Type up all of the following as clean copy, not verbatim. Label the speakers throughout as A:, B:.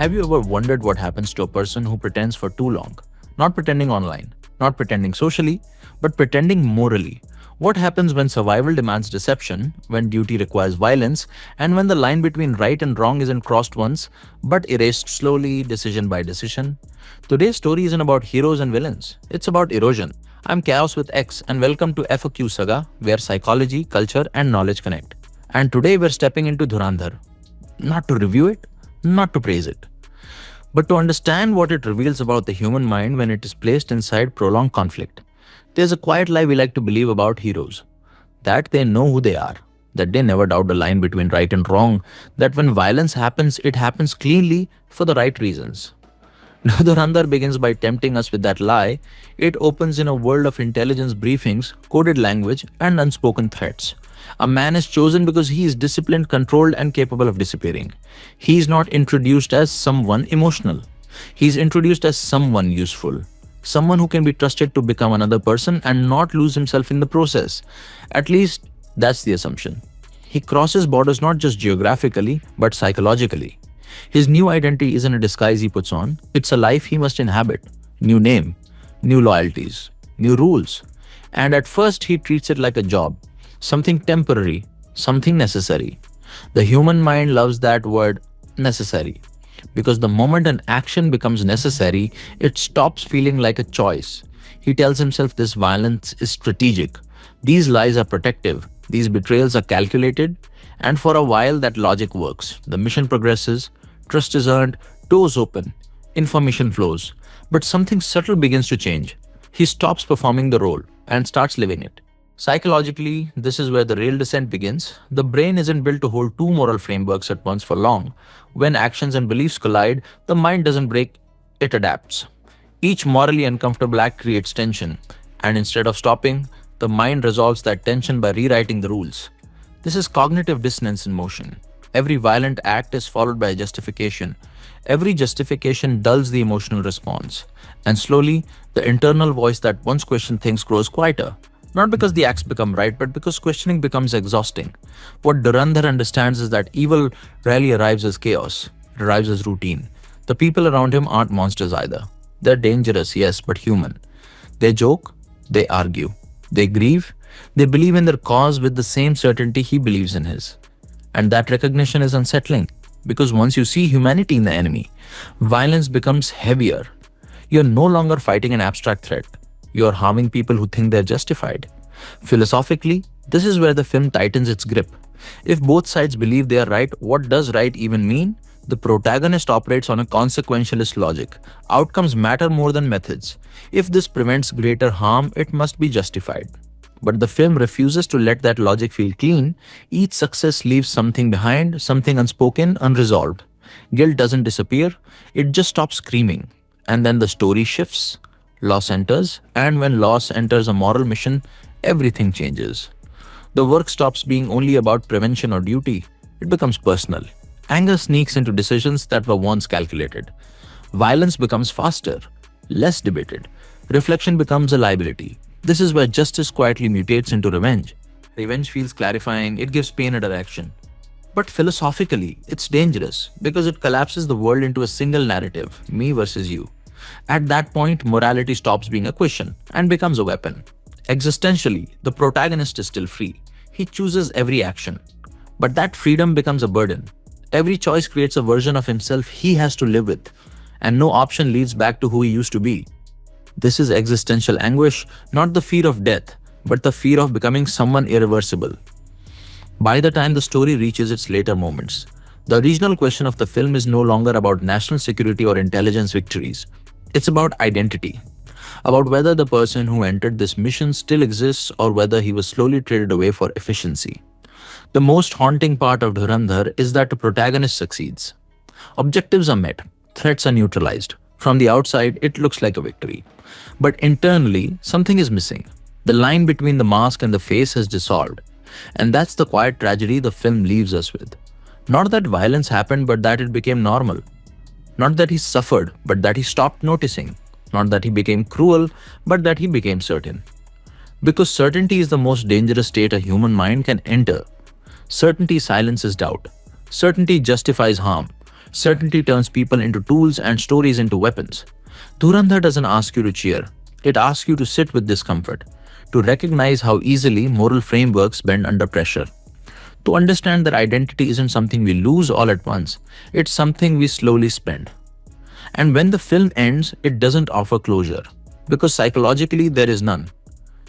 A: Have you ever wondered what happens to a person who pretends for too long? Not pretending online, not pretending socially, but pretending morally. What happens when survival demands deception, when duty requires violence, and when the line between right and wrong isn't crossed once, but erased slowly, decision by decision? Today's story isn't about heroes and villains, it's about erosion. I'm Chaos with X, and welcome to FAQ Saga, where psychology, culture, and knowledge connect. And today we're stepping into Dhurandhar. Not to review it, not to praise it, but to understand what it reveals about the human mind when it is placed inside prolonged conflict. There's a quiet lie we like to believe about heroes, that they know who they are, that they never doubt the line between right and wrong, that when violence happens, it happens cleanly for the right reasons. Dhurandhar begins by tempting us with that lie. It opens in a world of intelligence briefings, coded language, and unspoken threats. A man is chosen because he is disciplined, controlled, and capable of disappearing. He is not introduced as someone emotional. He is introduced as someone useful. Someone who can be trusted to become another person and not lose himself in the process. At least, that's the assumption. He crosses borders not just geographically, but psychologically. His new identity isn't a disguise he puts on, it's a life he must inhabit. New name, new loyalties, new rules. And at first, he treats it like a job. Something temporary, something necessary. The human mind loves that word necessary because the moment an action becomes necessary, it stops feeling like a choice. He tells himself this violence is strategic, these lies are protective, these betrayals are calculated, and for a while that logic works. The mission progresses, trust is earned, doors open, information flows. But something subtle begins to change. He stops performing the role and starts living it. Psychologically, this is where the real descent begins. The brain isn't built to hold two moral frameworks at once for long. When actions and beliefs collide, the mind doesn't break, it adapts. Each morally uncomfortable act creates tension, and instead of stopping, the mind resolves that tension by rewriting the rules. This is cognitive dissonance in motion. Every violent act is followed by a justification. Every justification dulls the emotional response. And slowly, the internal voice that once questioned things grows quieter. Not because the acts become right, but because questioning becomes exhausting. What Dhurandhar understands is that evil rarely arrives as chaos, it arrives as routine. The people around him aren't monsters either. They're dangerous, yes, but human. They joke, they argue, they grieve, they believe in their cause with the same certainty he believes in his. And that recognition is unsettling, because once you see humanity in the enemy, violence becomes heavier. You're no longer fighting an abstract threat. You're harming people who think they're justified. Philosophically, this is where the film tightens its grip. If both sides believe they are right, what does right even mean? The protagonist operates on a consequentialist logic. Outcomes matter more than methods. If this prevents greater harm, it must be justified. But the film refuses to let that logic feel clean. Each success leaves something behind, something unspoken, unresolved. Guilt doesn't disappear, it just stops screaming. And then the story shifts. Loss enters, and when loss enters a moral mission, everything changes. The work stops being only about prevention or duty, it becomes personal. Anger sneaks into decisions that were once calculated. Violence becomes faster, less debated. Reflection becomes a liability. This is where justice quietly mutates into revenge. Revenge feels clarifying, it gives pain a direction. But philosophically, it's dangerous because it collapses the world into a single narrative, me versus you. At that point, morality stops being a question and becomes a weapon. Existentially, the protagonist is still free. He chooses every action. But that freedom becomes a burden. Every choice creates a version of himself he has to live with, and no option leads back to who he used to be. This is existential anguish, not the fear of death, but the fear of becoming someone irreversible. By the time the story reaches its later moments, the original question of the film is no longer about national security or intelligence victories. It's about identity, about whether the person who entered this mission still exists or whether he was slowly traded away for efficiency. The most haunting part of Dhurandhar is that the protagonist succeeds. Objectives are met, threats are neutralized. From the outside, it looks like a victory. But internally, something is missing. The line between the mask and the face has dissolved. And that's the quiet tragedy the film leaves us with. Not that violence happened, but that it became normal. Not that he suffered, but that he stopped noticing. Not that he became cruel, but that he became certain. Because certainty is the most dangerous state a human mind can enter. Certainty silences doubt. Certainty justifies harm. Certainty turns people into tools and stories into weapons. Dhurandhar doesn't ask you to cheer, it asks you to sit with discomfort, to recognize how easily moral frameworks bend under pressure, to understand that identity isn't something we lose all at once, it's something we slowly spend. And when the film ends, it doesn't offer closure, because psychologically there is none.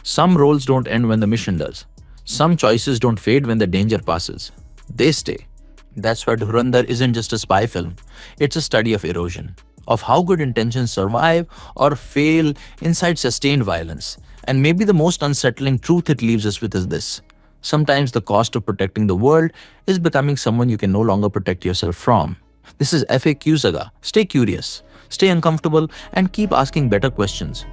A: Some roles don't end when the mission does. Some choices don't fade when the danger passes. They stay. That's why Dhurandhar isn't just a spy film, it's a study of erosion, of how good intentions survive or fail inside sustained violence. And maybe the most unsettling truth it leaves us with is this. Sometimes the cost of protecting the world is becoming someone you can no longer protect yourself from. This is FAQ Saga. Stay curious, stay uncomfortable, and keep asking better questions.